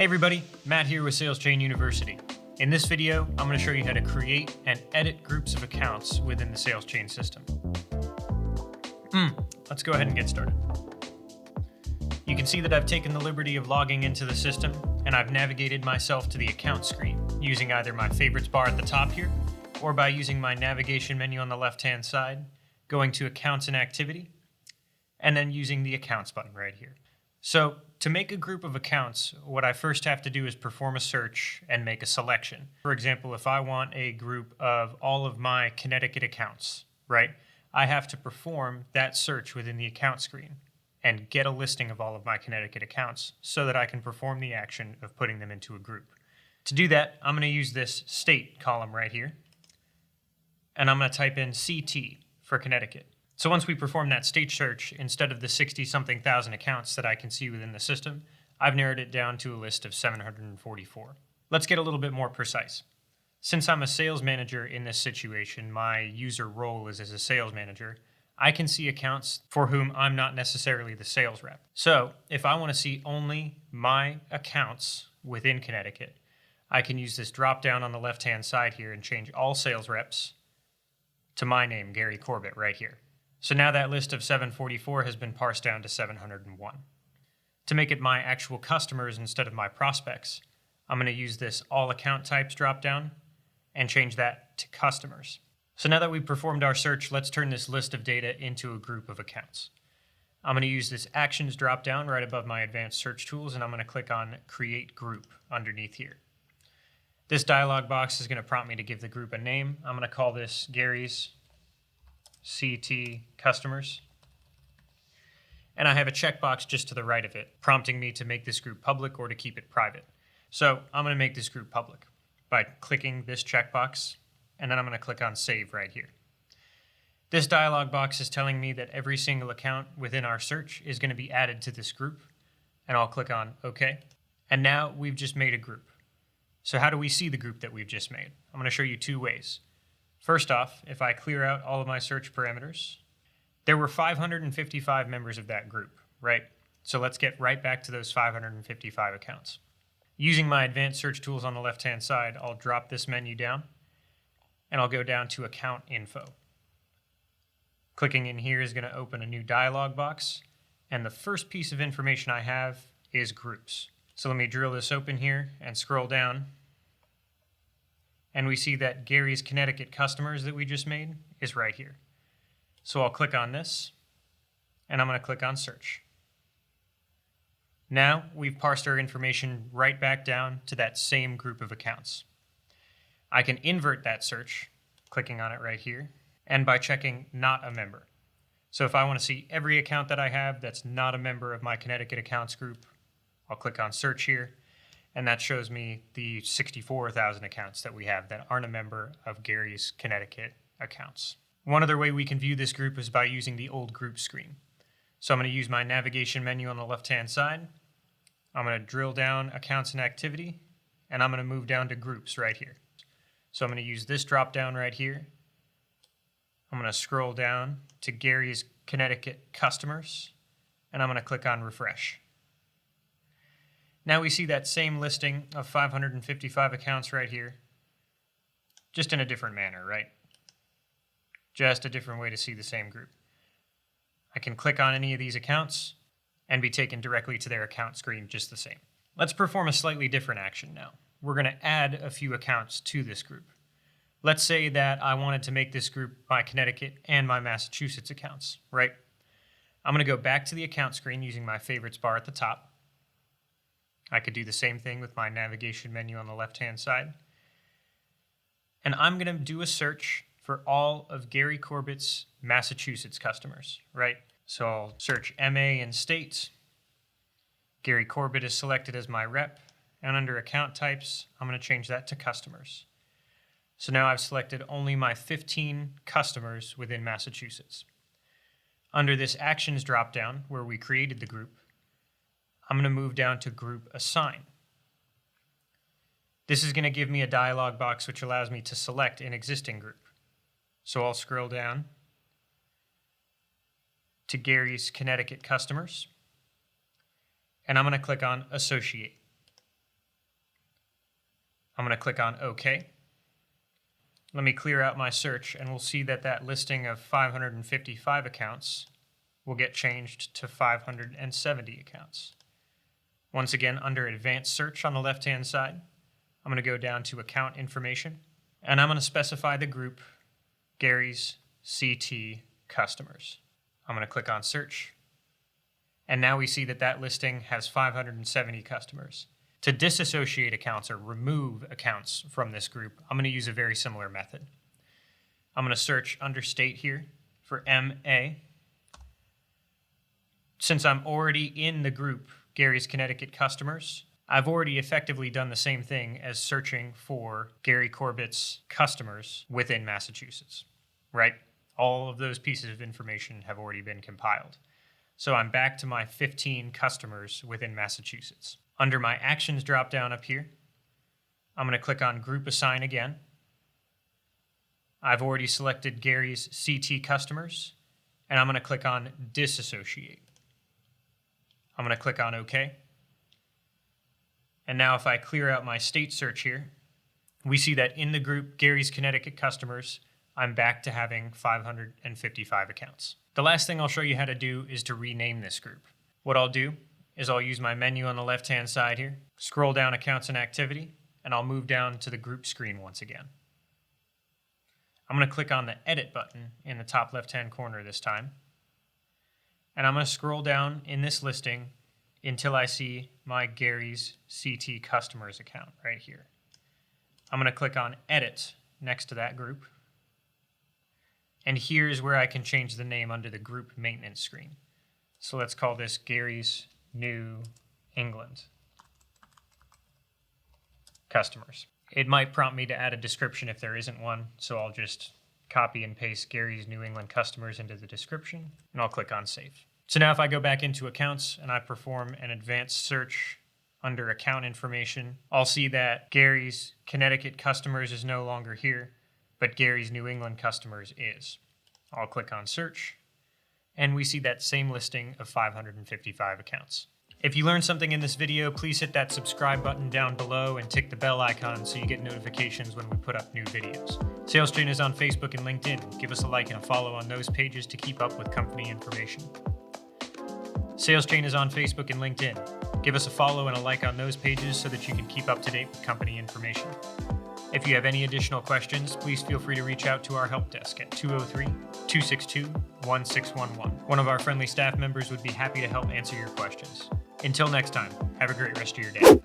Hey everybody, Matt here with SalesChain University. In this video, I'm going to show you how to create and edit groups of accounts within the SalesChain system. Let's go ahead and get started. You can see that I've taken the liberty of logging into the system, and I've navigated myself to the account screen using either my favorites bar at the top here, or by using my navigation menu on the left-hand side, going to Accounts and Activity, and then using the Accounts button right here. So, to make a group of accounts, what I first have to do is perform a search and make a selection. For example, if I want a group of all of my Connecticut accounts, right, I have to perform that search within the account screen and get a listing of all of my Connecticut accounts so that I can perform the action of putting them into a group. To do that, I'm going to use this state column right here, and I'm going to type in CT for Connecticut. So once we perform that state search, instead of the 60-something thousand accounts that I can see within the system, I've narrowed it down to a list of 744. Let's get a little bit more precise. Since I'm a sales manager in this situation, my user role is as a sales manager, I can see accounts for whom I'm not necessarily the sales rep. So if I want to see only my accounts within Connecticut, I can use this drop down on the left-hand side here and change all sales reps to my name, Gary Corbett, right here. So now that list of 744 has been parsed down to 701. To make it my actual customers instead of my prospects, I'm going to use this all account types dropdown and change that to customers. So now that we've performed our search, let's turn this list of data into a group of accounts. I'm going to use this actions dropdown right above my advanced search tools, and I'm going to click on create group underneath here. This dialog box is going to prompt me to give the group a name. I'm going to call this Gary's CT customers. And I have a checkbox just to the right of it, prompting me to make this group public or to keep it private. So I'm going to make this group public by clicking this checkbox, and then I'm going to click on Save right here. This dialog box is telling me that every single account within our search is going to be added to this group, and I'll click on OK. And now we've just made a group. So how do we see the group that we've just made? I'm going to show you two ways. First off, if I clear out all of my search parameters, there were 555 members of that group, right? So let's get right back to those 555 accounts. Using my advanced search tools on the left-hand side, I'll drop this menu down, and I'll go down to Account Info. Clicking in here is going to open a new dialog box, and the first piece of information I have is groups. So let me drill this open here and scroll down. And we see that Gary's Connecticut customers that we just made is right here. So I'll click on this, and I'm going to click on Search. Now we've parsed our information right back down to that same group of accounts. I can invert that search, clicking on it right here, and by checking Not a Member. So if I want to see every account that I have that's not a member of my Connecticut accounts group, I'll click on Search here. And that shows me the 64,000 accounts that we have that aren't a member of Gary's Connecticut accounts. One other way we can view this group is by using the old group screen. So I'm going to use my navigation menu on the left-hand side. I'm going to drill down Accounts and Activity, and I'm going to move down to Groups right here. So I'm going to use this drop-down right here. I'm going to scroll down to Gary's Connecticut Customers, and I'm going to click on Refresh. Now we see that same listing of 555 accounts right here, just in a different manner, right? Just a different way to see the same group. I can click on any of these accounts and be taken directly to their account screen just the same. Let's perform a slightly different action now. We're going to add a few accounts to this group. Let's say that I wanted to make this group my Connecticut and my Massachusetts accounts, right? I'm going to go back to the account screen using my favorites bar at the top. I could do the same thing with my navigation menu on the left-hand side. And I'm going to do a search for all of Gary Corbett's Massachusetts customers, right? So I'll search MA and states. Gary Corbett is selected as my rep. And under account types, I'm going to change that to customers. So now I've selected only my 15 customers within Massachusetts. Under this actions dropdown where we created the group, I'm going to move down to Group Assign. This is going to give me a dialog box which allows me to select an existing group. So I'll scroll down to Gary's Connecticut customers, and I'm going to click on Associate. I'm going to click on OK. Let me clear out my search, and we'll see that that listing of 555 accounts will get changed to 570 accounts. Once again, under Advanced Search on the left-hand side, I'm going to go down to Account Information, and I'm going to specify the group Gary's CT Customers. I'm going to click on Search, and now we see that that listing has 570 customers. To disassociate accounts or remove accounts from this group, I'm going to use a very similar method. I'm going to search under State here for MA. Since I'm already in the group Gary's Connecticut Customers, I've already effectively done the same thing as searching for Gary Corbett's customers within Massachusetts, right? All of those pieces of information have already been compiled. So I'm back to my 15 customers within Massachusetts. Under my Actions drop-down up here, I'm going to click on Group Assign again. I've already selected Gary's CT Customers, and I'm going to click on Disassociate. I'm going to click on OK. And now if I clear out my state search here, we see that in the group Gary's Connecticut Customers, I'm back to having 555 accounts. The last thing I'll show you how to do is to rename this group. What I'll do is I'll use my menu on the left-hand side here, scroll down Accounts and Activity, and I'll move down to the group screen once again. I'm going to click on the Edit button in the top left-hand corner this time, and I'm going to scroll down in this listing until I see my Gary's CT Customers account right here. I'm going to click on Edit next to that group, and here's where I can change the name under the Group Maintenance screen. So let's call this Gary's New England Customers. It might prompt me to add a description if there isn't one, so I'll just copy and paste Gary's New England Customers into the description, and I'll click on Save. So now if I go back into Accounts and I perform an advanced search under Account Information, I'll see that Gary's Connecticut Customers is no longer here, but Gary's New England Customers is. I'll click on Search, and we see that same listing of 555 accounts. If you learned something in this video, please hit that subscribe button down below and tick the bell icon so you get notifications when we put up new videos. SalesChain is on Facebook and LinkedIn. Give us a like and a follow on those pages to keep up with company information. SalesChain is on Facebook and LinkedIn. Give us a follow and a like on those pages so that you can keep up to date with company information. If you have any additional questions, please feel free to reach out to our help desk at 203-262-1611. One of our friendly staff members would be happy to help answer your questions. Until next time, have a great rest of your day.